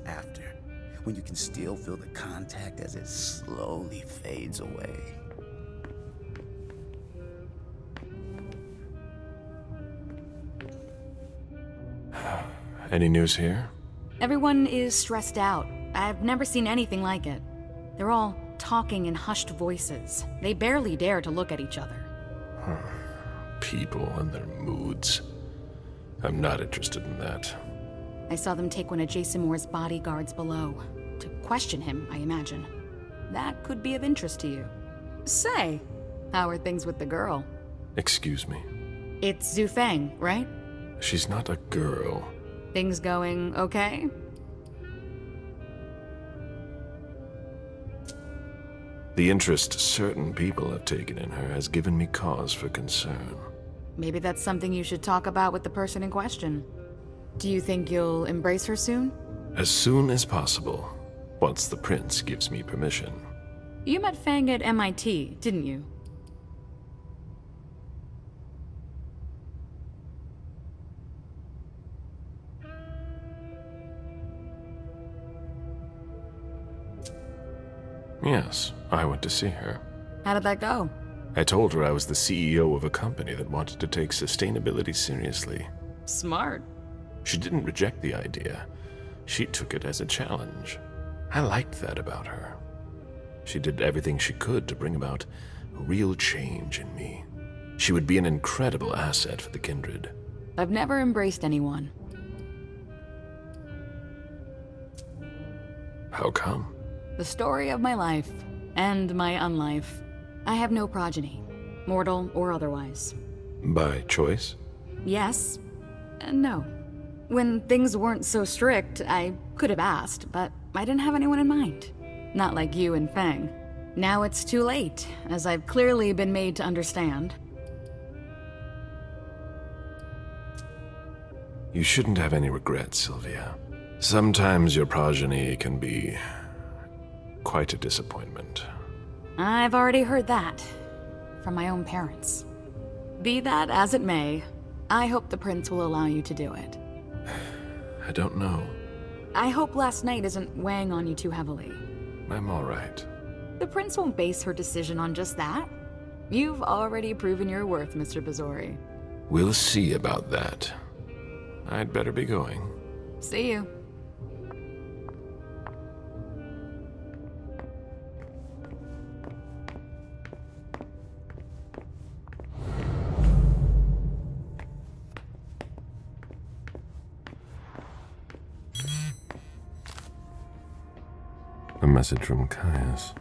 after, when you can still feel the contact as it slowly fades away. Any news here? Everyone is stressed out. I've never seen anything like it. They're all talking in hushed voices. They barely dare to look at each other. People and their moods. I'm not interested in that. I saw them take one of Jason Moore's bodyguards below. To question him, I imagine. That could be of interest to you. Say, how are things with the girl? Excuse me. It's Zhu Feng, right? She's not a girl. Things going okay? The interest certain people have taken in her has given me cause for concern. Maybe that's something you should talk about with the person in question. Do you think you'll embrace her soon? As soon as possible, once the prince gives me permission. You met Fang at MIT, didn't you? Yes, I went to see her. How did that go? I told her I was the CEO of a company that wanted to take sustainability seriously. Smart. She didn't reject the idea. She took it as a challenge. I liked that about her. She did everything she could to bring about real change in me. She would be an incredible asset for the Kindred. I've never embraced anyone. How come? The story of my life, and my unlife. I have no progeny, mortal or otherwise. By choice? Yes, and no. When things weren't so strict, I could have asked, but I didn't have anyone in mind. Not like you and Fang. Now it's too late, as I've clearly been made to understand. You shouldn't have any regrets, Sylvia. Sometimes your progeny can be quite a disappointment. I've already heard that. From my own parents. Be that as it may, I hope the prince will allow you to do it. I don't know. I hope last night isn't weighing on you too heavily. I'm all right. The prince won't base her decision on just that. You've already proven your worth, Mr. Bazori. We'll see about that. I'd better be going. See you. A message from Caius.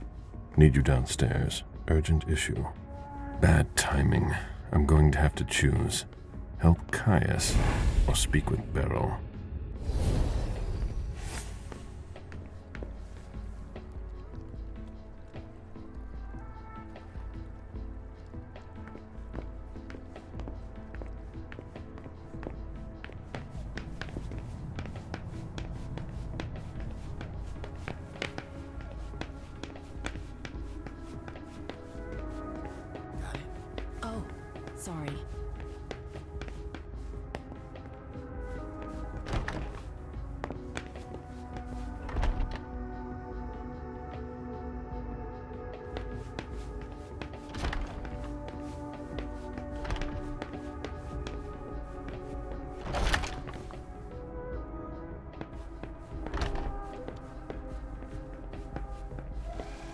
Need you downstairs. Urgent issue. Bad timing. I'm going to have to choose. Help Caius or speak with Beryl. Oh, sorry.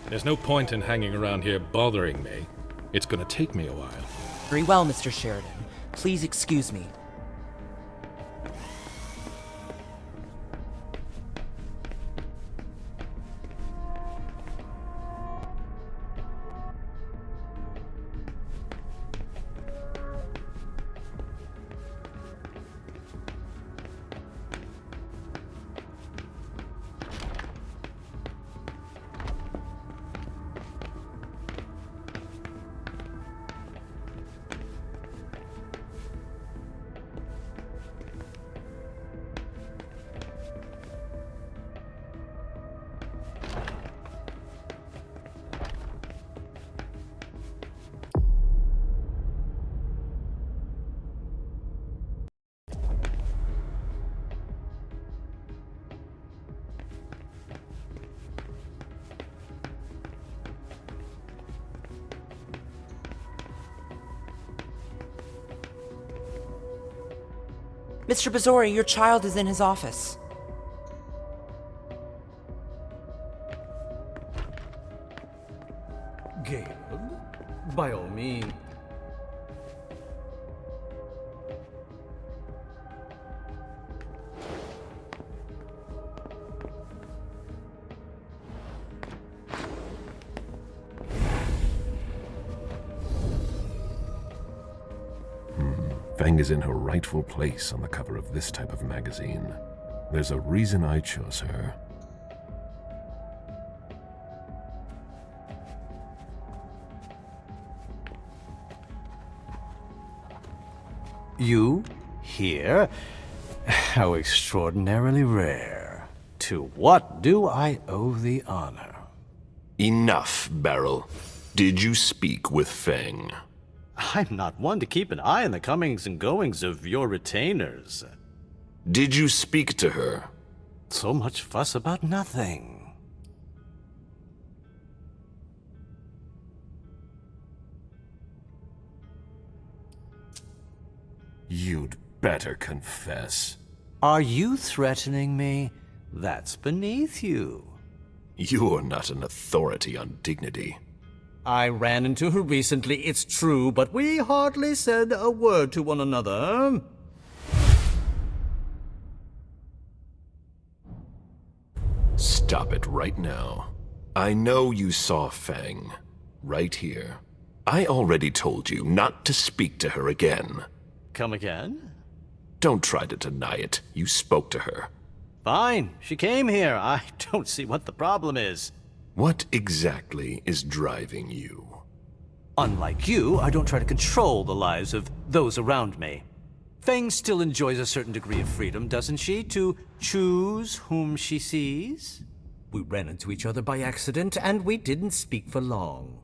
There's no point in hanging around here bothering me. It's gonna take me a while. Very well, Mr. Sheridan. Please excuse me. Mr. Bazori, your child is in his office. Caleb, by all means. Feng is in her rightful place on the cover of this type of magazine. There's a reason I chose her. You? Here? How extraordinarily rare. To what do I owe the honor? Enough, Beryl. Did you speak with Feng? I'm not one to keep an eye on the comings and goings of your retainers. Did you speak to her? So much fuss about nothing. You'd better confess. Are you threatening me? That's beneath you. You're not an authority on dignity. I ran into her recently, it's true, but we hardly said a word to one another. Stop it right now. I know you saw Feng. Right here. I already told you not to speak to her again. Come again? Don't try to deny it. You spoke to her. Fine, she came here. I don't see what the problem is. What exactly is driving you? Unlike you, I don't try to control the lives of those around me. Feng still enjoys a certain degree of freedom, doesn't she, to choose whom she sees? We ran into each other by accident, and we didn't speak for long.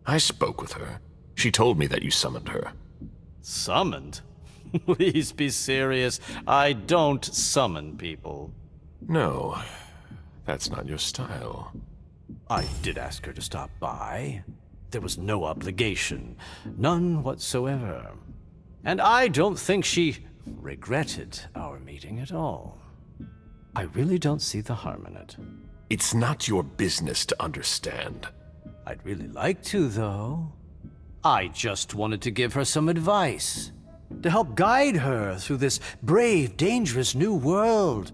I spoke with her. She told me that you summoned her. Summoned? Please be serious. I don't summon people. No, that's not your style. I did ask her to stop by. There was no obligation. None whatsoever. And I don't think she regretted our meeting at all. I really don't see the harm in it. It's not your business to understand. I'd really like to, though. I just wanted to give her some advice. To help guide her through this brave, dangerous new world.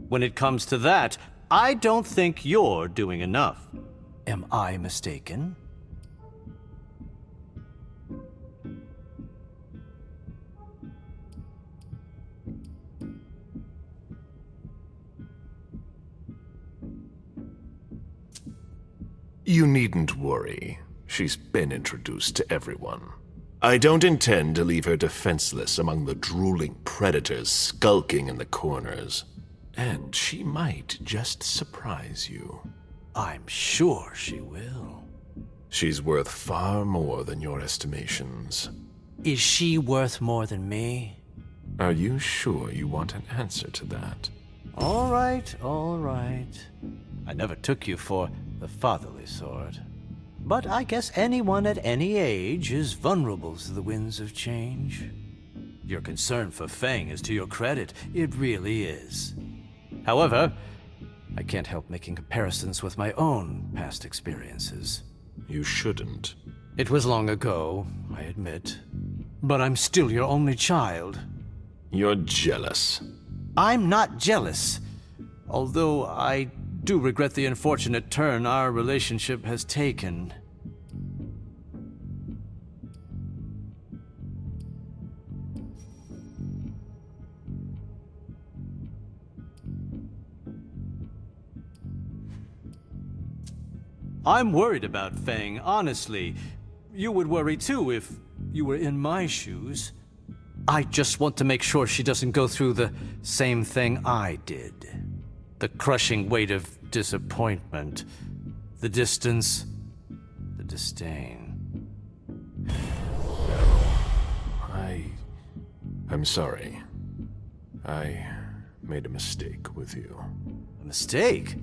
When it comes to that, I don't think you're doing enough. Am I mistaken? You needn't worry. She's been introduced to everyone. I don't intend to leave her defenseless among the drooling predators skulking in the corners. And she might just surprise you. I'm sure she will. She's worth far more than your estimations. Is she worth more than me? Are you sure you want an answer to that? All right, all right. I never took you for the fatherly sort. But I guess anyone at any age is vulnerable to the winds of change. Your concern for Feng is to your credit. It really is. However, I can't help making comparisons with my own past experiences. You shouldn't. It was long ago, I admit. But I'm still your only child. You're jealous. I'm not jealous. Although I do regret the unfortunate turn our relationship has taken. I'm worried about Feng, honestly. You would worry too if you were in my shoes. I just want to make sure she doesn't go through the same thing I did. The crushing weight of disappointment, the distance, the disdain. I'm sorry. I made a mistake with you. A mistake?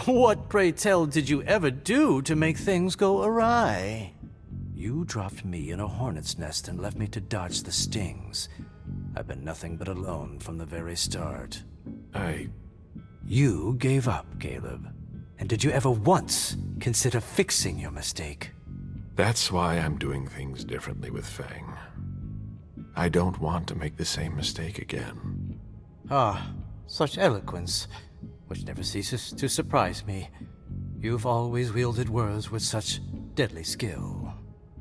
What, pray tell, did you ever do to make things go awry? You dropped me in a hornet's nest and left me to dodge the stings. I've been nothing but alone from the very start. You gave up, Caleb. And did you ever once consider fixing your mistake? That's why I'm doing things differently with Fang. I don't want to make the same mistake again. Ah, such eloquence, which never ceases to surprise me. You've always wielded words with such deadly skill.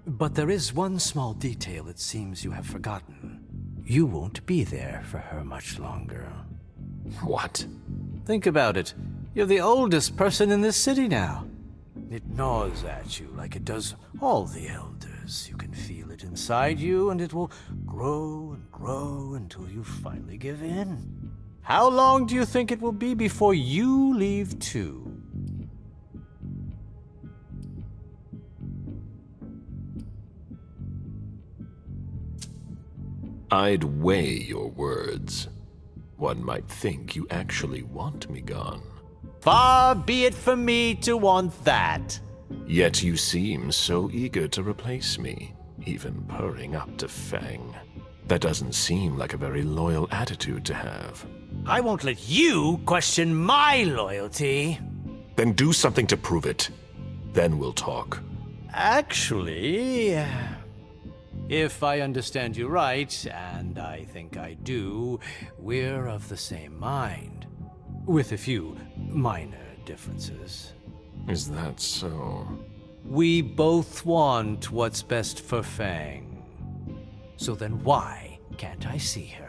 But there is one small detail it seems you have forgotten. You won't be there for her much longer. What? Think about it. You're the oldest person in this city now. It gnaws at you like it does all the elders. You can feel it inside you, and it will grow and grow until you finally give in. How long do you think it will be before you leave too? I'd weigh your words. One might think you actually want me gone. Far be it from me to want that. Yet you seem so eager to replace me, even purring up to Fang. That doesn't seem like a very loyal attitude to have. I won't let you question my loyalty. Then do something to prove it. Then we'll talk. Actually, if I understand you right, and I think I do, we're of the same mind. With a few minor differences. Is that so? We both want what's best for Fang. So then why can't I see her?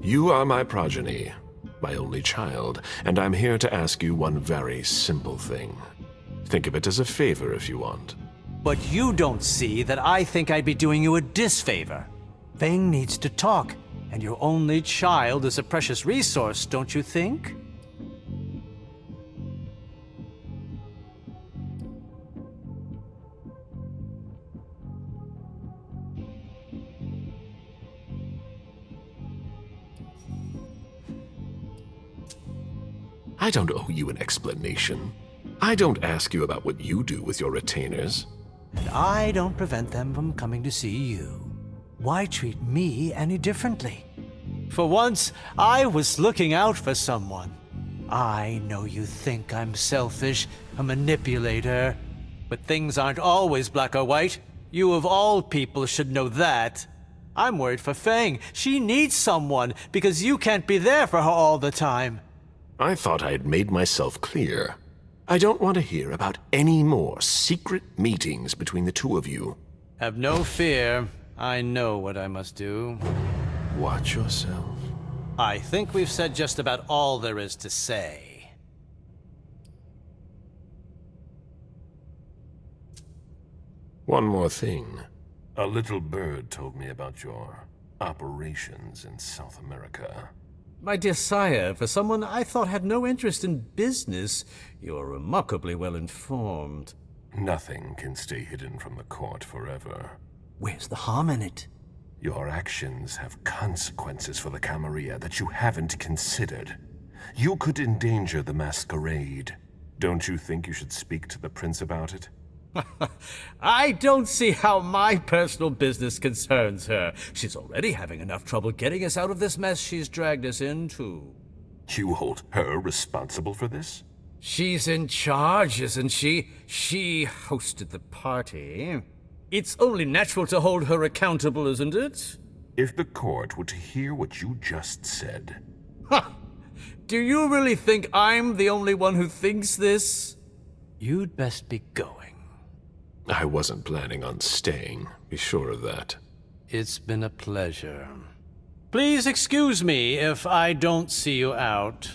You are my progeny, my only child, and I'm here to ask you one very simple thing. Think of it as a favor if you want. But you don't see that I think I'd be doing you a disfavor. Fang needs to talk, and your only child is a precious resource, don't you think? I don't owe you an explanation. I don't ask you about what you do with your retainers. And I don't prevent them from coming to see you. Why treat me any differently? For once, I was looking out for someone. I know you think I'm selfish, a manipulator, but things aren't always black or white. You of all people should know that. I'm worried for Fang. She needs someone because you can't be there for her all the time. I thought I had made myself clear. I don't want to hear about any more secret meetings between the two of you. Have no fear. I know what I must do. Watch yourself. I think we've said just about all there is to say. One more thing. A little bird told me about your operations in South America. My dear sire, for someone I thought had no interest in business, you're remarkably well informed. Nothing can stay hidden from the court forever. Where's the harm in it? Your actions have consequences for the Camarilla that you haven't considered. You could endanger the Maskerade. Don't you think you should speak to the prince about it? I don't see how my personal business concerns her. She's already having enough trouble getting us out of this mess she's dragged us into. You hold her responsible for this? She's in charge, isn't she? She hosted the party. It's only natural to hold her accountable, isn't it? If the court were to hear what you just said... Ha! Do you really think I'm the only one who thinks this? You'd best be going. I wasn't planning on staying, be sure of that. It's been a pleasure. Please excuse me if I don't see you out.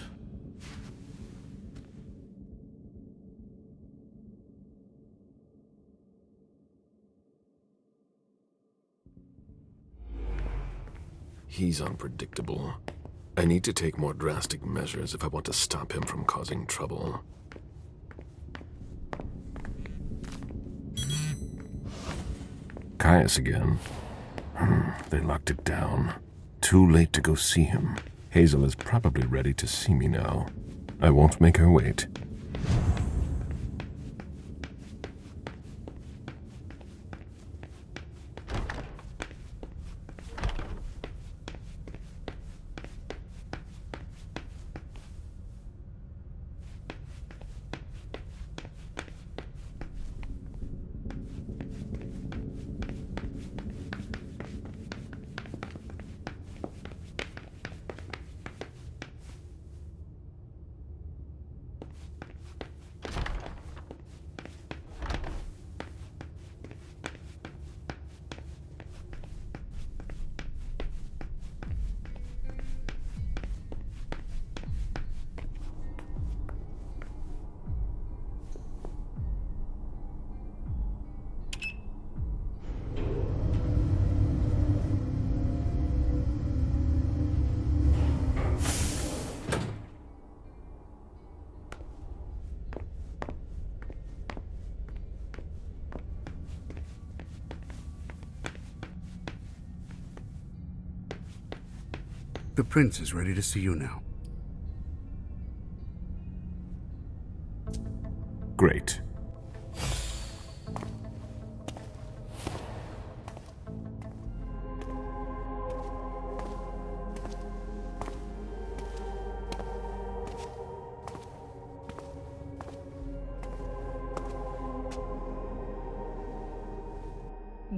He's unpredictable. I need to take more drastic measures if I want to stop him from causing trouble. Caius again. They locked it down. Too late to go see him. Hazel is probably ready to see me now. I won't make her wait. The prince is ready to see you now. Great.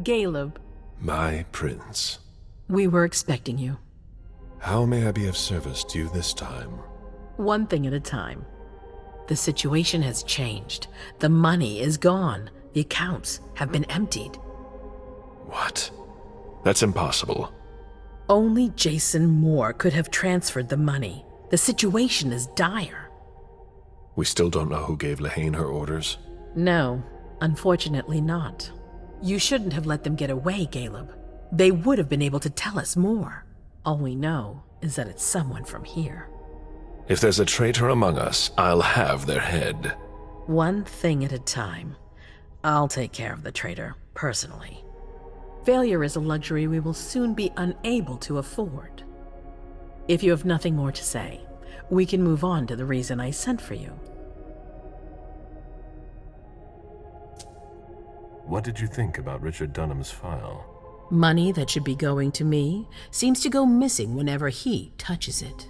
Caleb. My prince. We were expecting you. How may I be of service to you this time? One thing at a time. The situation has changed. The money is gone. The accounts have been emptied. What? That's impossible. Only Jason Moore could have transferred the money. The situation is dire. We still don't know who gave Lehane her orders? No, unfortunately not. You shouldn't have let them get away, Caleb. They would have been able to tell us more. All we know is that it's someone from here. If there's a traitor among us, I'll have their head. One thing at a time. I'll take care of the traitor, personally. Failure is a luxury we will soon be unable to afford. If you have nothing more to say, we can move on to the reason I sent for you. What did you think about Richard Dunham's file? Money that should be going to me seems to go missing whenever he touches it.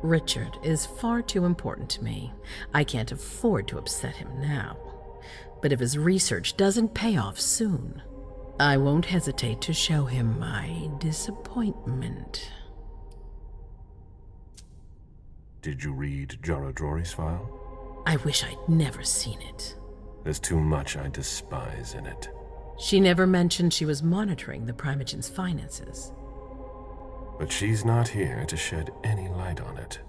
Richard is far too important to me. I can't afford to upset him now. But if his research doesn't pay off soon, I won't hesitate to show him my disappointment. Did you read Jaradrori's file? I wish I'd never seen it. There's too much I despise in it. She never mentioned she was monitoring the Primogen's finances. But she's not here to shed any light on it.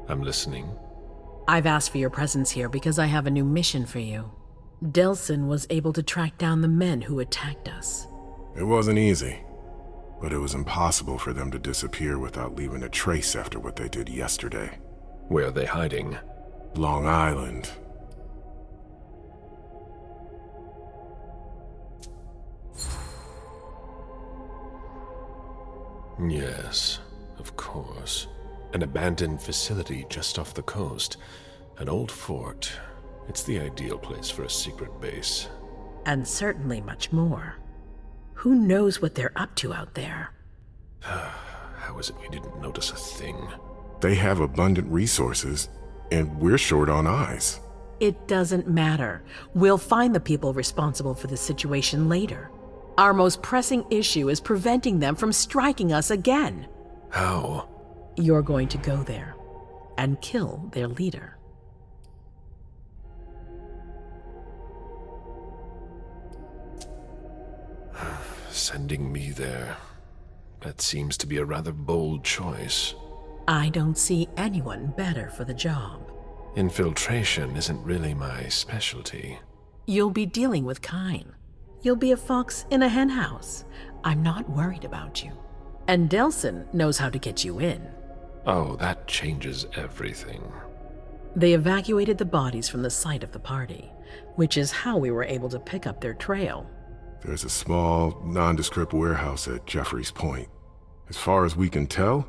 I'm listening. I've asked for your presence here because I have a new mission for you. Delson was able to track down the men who attacked us. It wasn't easy, but it was impossible for them to disappear without leaving a trace after what they did yesterday. Where are they hiding? Long Island. Yes, of course. An abandoned facility just off the coast. An old fort. It's the ideal place for a secret base. And certainly much more. Who knows what they're up to out there? How is it we didn't notice a thing? They have abundant resources, and we're short on eyes. It doesn't matter. We'll find the people responsible for the situation later. Our most pressing issue is preventing them from striking us again. How? You're going to go there and kill their leader. Sending me there. That seems to be a rather bold choice. I don't see anyone better for the job. Infiltration isn't really my specialty. You'll be dealing with kine. You'll be a fox in a henhouse. I'm not worried about you. And Delson knows how to get you in. Oh, that changes everything. They evacuated the bodies from the site of the party, which is how we were able to pick up their trail. There's a small, nondescript warehouse at Jeffrey's Point. As far as we can tell,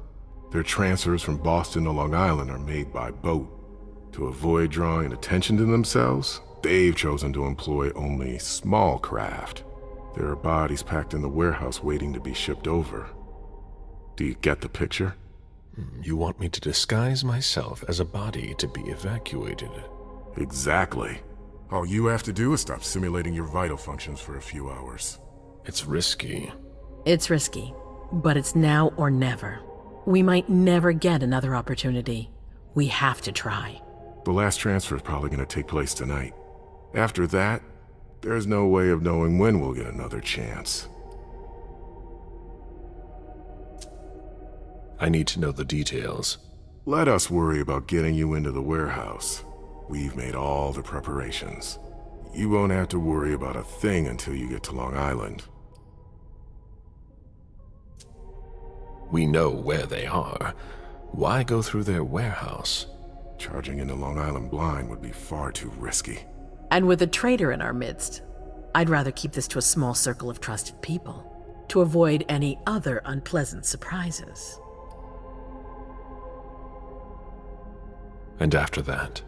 their transfers from Boston to Long Island are made by boat. To avoid drawing attention to themselves, they've chosen to employ only small craft. There are bodies packed in the warehouse waiting to be shipped over. Do you get the picture? You want me to disguise myself as a body to be evacuated? Exactly. All you have to do is stop simulating your vital functions for a few hours. It's risky. It's risky, but it's now or never. We might never get another opportunity. We have to try. The last transfer is probably going to take place tonight. After that, there's no way of knowing when we'll get another chance. I need to know the details. Let us worry about getting you into the warehouse. We've made all the preparations. You won't have to worry about a thing until you get to Long Island. We know where they are. Why go through their warehouse? Charging into Long Island blind would be far too risky. And with a traitor in our midst, I'd rather keep this to a small circle of trusted people, to avoid any other unpleasant surprises. And after that?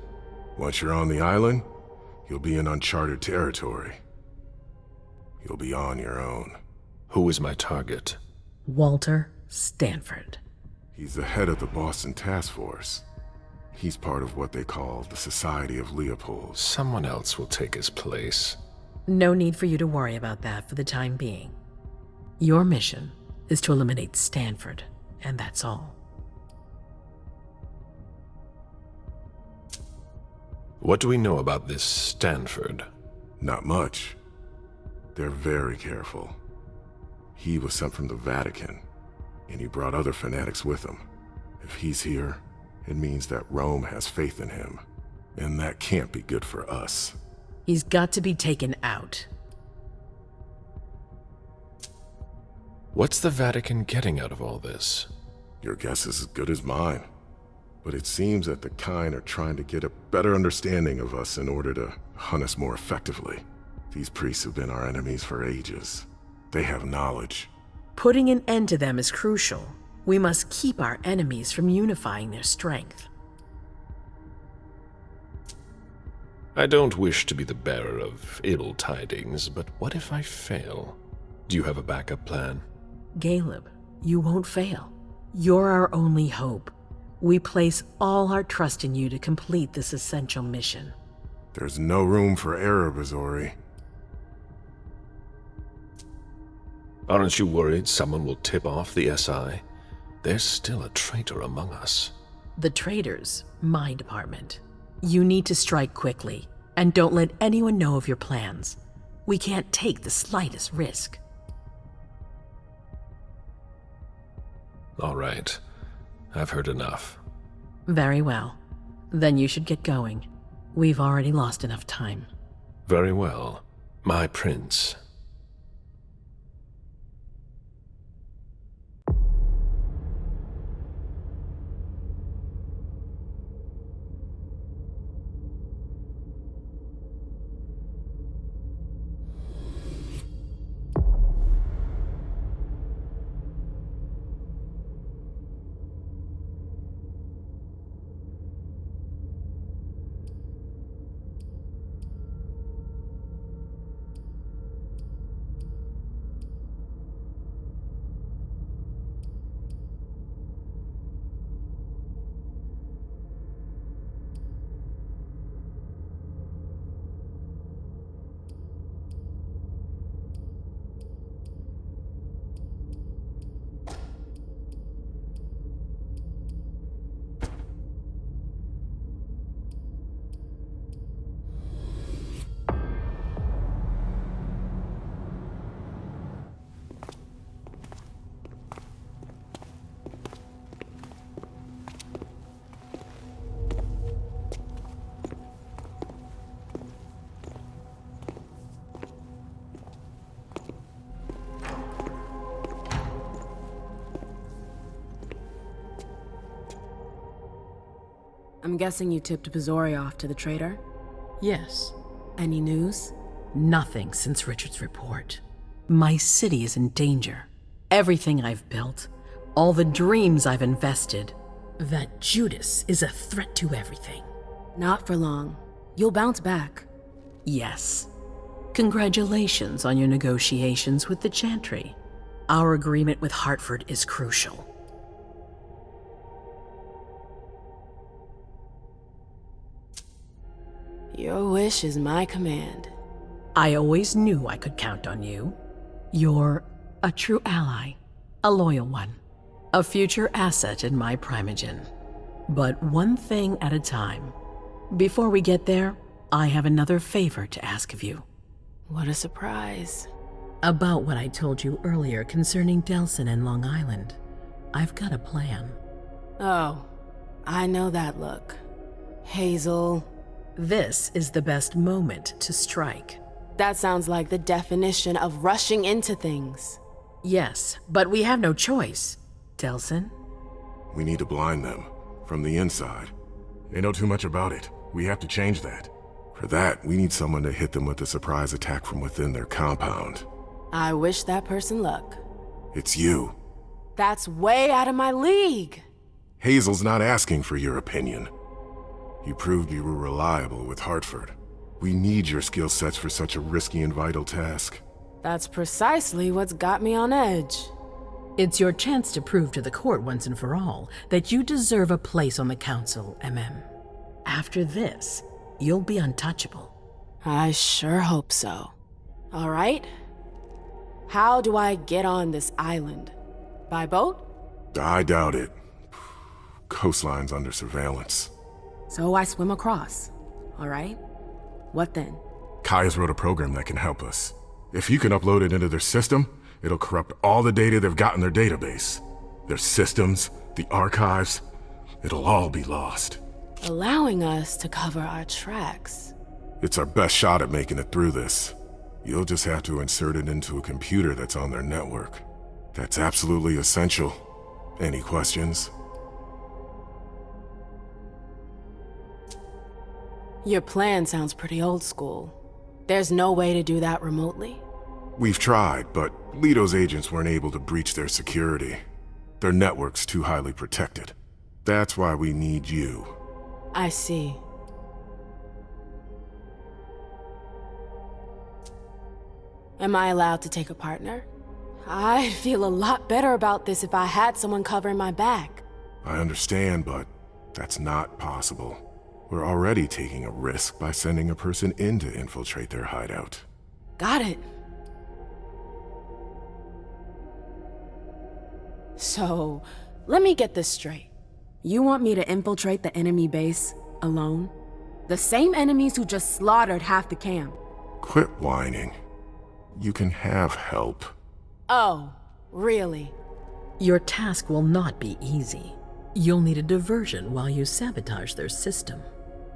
Once you're on the island, you'll be in uncharted territory. You'll be on your own. Who is my target? Walter Stanford. He's the head of the Boston Task Force. He's part of what they call the Society of Leopold. Someone else will take his place. No need for you to worry about that for the time being. Your mission is to eliminate Stanford, and that's all. What do we know about this Stanford? Not much. They're very careful. He was sent from the Vatican, and he brought other fanatics with him. If he's here, it means that Rome has faith in him, and that can't be good for us. He's got to be taken out. What's the Vatican getting out of all this? Your guess is as good as mine. But it seems that the kind are trying to get a better understanding of us in order to hunt us more effectively. These priests have been our enemies for ages. They have knowledge. Putting an end to them is crucial. We must keep our enemies from unifying their strength. I don't wish to be the bearer of ill tidings, but what if I fail? Do you have a backup plan? Caleb, you won't fail. You're our only hope. We place all our trust in you to complete this essential mission. There's no room for error, Bazori. Aren't you worried someone will tip off the SI? There's still a traitor among us. The traitors, my department. You need to strike quickly, and don't let anyone know of your plans. We can't take the slightest risk. All right. I've heard enough. Very well. Then you should get going. We've already lost enough time. Very well, my prince. I'm guessing you tipped Bizori off to the traitor? Yes. Any news? Nothing since Richard's report. My city is in danger. Everything I've built, all the dreams I've invested. That Judas is a threat to everything. Not for long. You'll bounce back. Yes. Congratulations on your negotiations with the Chantry. Our agreement with Hartford is crucial. Your wish is my command. I always knew I could count on you. You're a true ally, a loyal one, a future asset in my primogen. But one thing at a time. Before we get there, I have another favor to ask of you. What a surprise. About what I told you earlier concerning Delson and Long Island. I've got a plan. Oh, I know that look. Hazel. This is the best moment to strike. That sounds like the definition of rushing into things. Yes, but we have no choice. Delson? We need to blind them, from the inside. They know too much about it. We have to change that. For that, we need someone to hit them with a surprise attack from within their compound. I wish that person luck. It's you. That's way out of my league. Hazel's not asking for your opinion. You proved you were reliable with Hartford. We need your skill sets for such a risky and vital task. That's precisely what's got me on edge. It's your chance to prove to the court once and for all that you deserve a place on the council, MM. After this, you'll be untouchable. I sure hope so. All right. How do I get on this island? By boat? I doubt it. Coastline's under surveillance. So I swim across. All right. What then? Kaya's wrote a program that can help us. If you can upload it into their system, it'll corrupt all the data they've got in their database. Their systems, the archives, it'll all be lost. Allowing us to cover our tracks. It's our best shot at making it through this. You'll just have to insert it into a computer that's on their network. That's absolutely essential. Any questions? Your plan sounds pretty old school. There's no way to do that remotely? We've tried, but Leto's agents weren't able to breach their security. Their network's too highly protected. That's why we need you. I see. Am I allowed to take a partner? I'd feel a lot better about this if I had someone covering my back. I understand, but that's not possible. We're already taking a risk by sending a person in to infiltrate their hideout. Got it. So, let me get this straight. You want me to infiltrate the enemy base alone? The same enemies who just slaughtered half the camp. Quit whining. You can have help. Oh, really? Your task will not be easy. You'll need a diversion while you sabotage their system.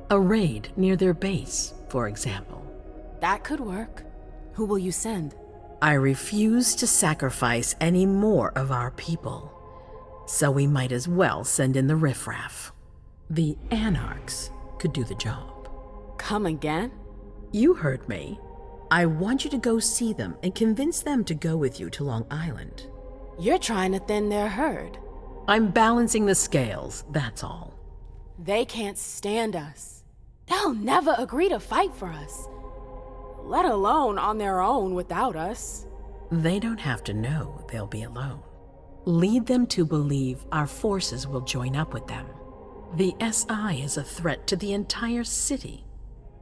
A raid near their base, for example. That could work. Who will you send? I refuse to sacrifice any more of our people, so we might as well send in the riffraff. The anarchs could do the job. Come again? You heard me. I want you to go see them and convince them to go with you to Long Island. You're trying to thin their herd. I'm balancing the scales, that's all. They can't stand us. They'll never agree to fight for us, let alone on their own without us. They don't have to know they'll be alone. Lead them to believe our forces will join up with them. The SI is a threat to the entire city.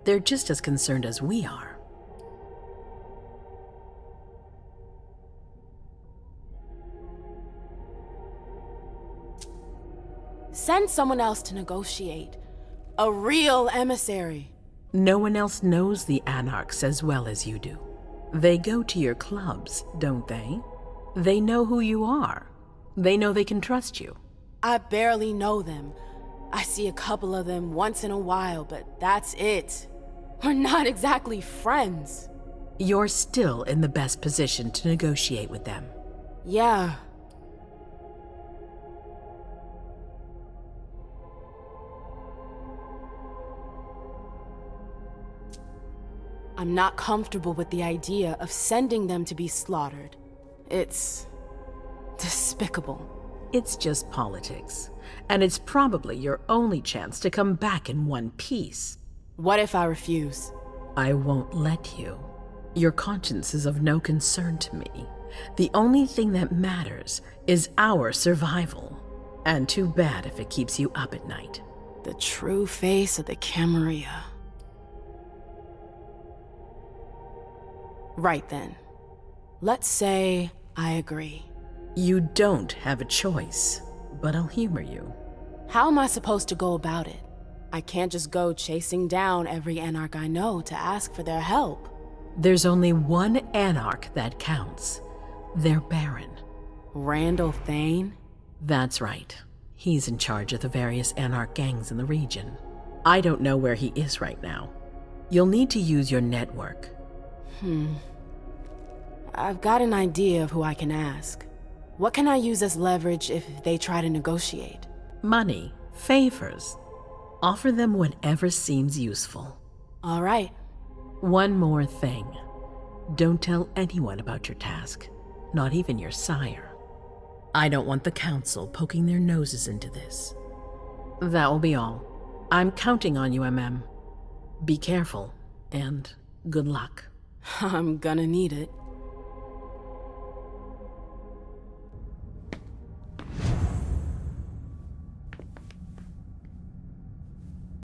They're just as concerned as we are. Send someone else to negotiate. A real emissary. No one else knows the anarchs as well as you do. They go to your clubs, don't they? They know who you are. They know they can trust you. I barely know them. I see a couple of them once in a while, but that's it. We're not exactly friends. You're still in the best position to negotiate with them. Yeah. I'm not comfortable with the idea of sending them to be slaughtered. It's despicable. It's just politics, and it's probably your only chance to come back in one piece. What if I refuse? I won't let you. Your conscience is of no concern to me. The only thing that matters is our survival. And too bad if it keeps you up at night. The true face of the Camarilla. Right then. Let's say I agree. You don't have a choice, but I'll humor you. How am I supposed to go about it? I can't just go chasing down every Anarch I know to ask for their help. There's only one Anarch that counts. Their Baron. Randall Thane? That's right. He's in charge of the various Anarch gangs in the region. I don't know where he is right now. You'll need to use your network. I've got an idea of who I can ask. What can I use as leverage if they try to negotiate? Money, favors. Offer them whatever seems useful. All right. One more thing. Don't tell anyone about your task, not even your sire. I don't want the council poking their noses into this. That will be all. I'm counting on you, MM. Be careful, and good luck. I'm gonna need it.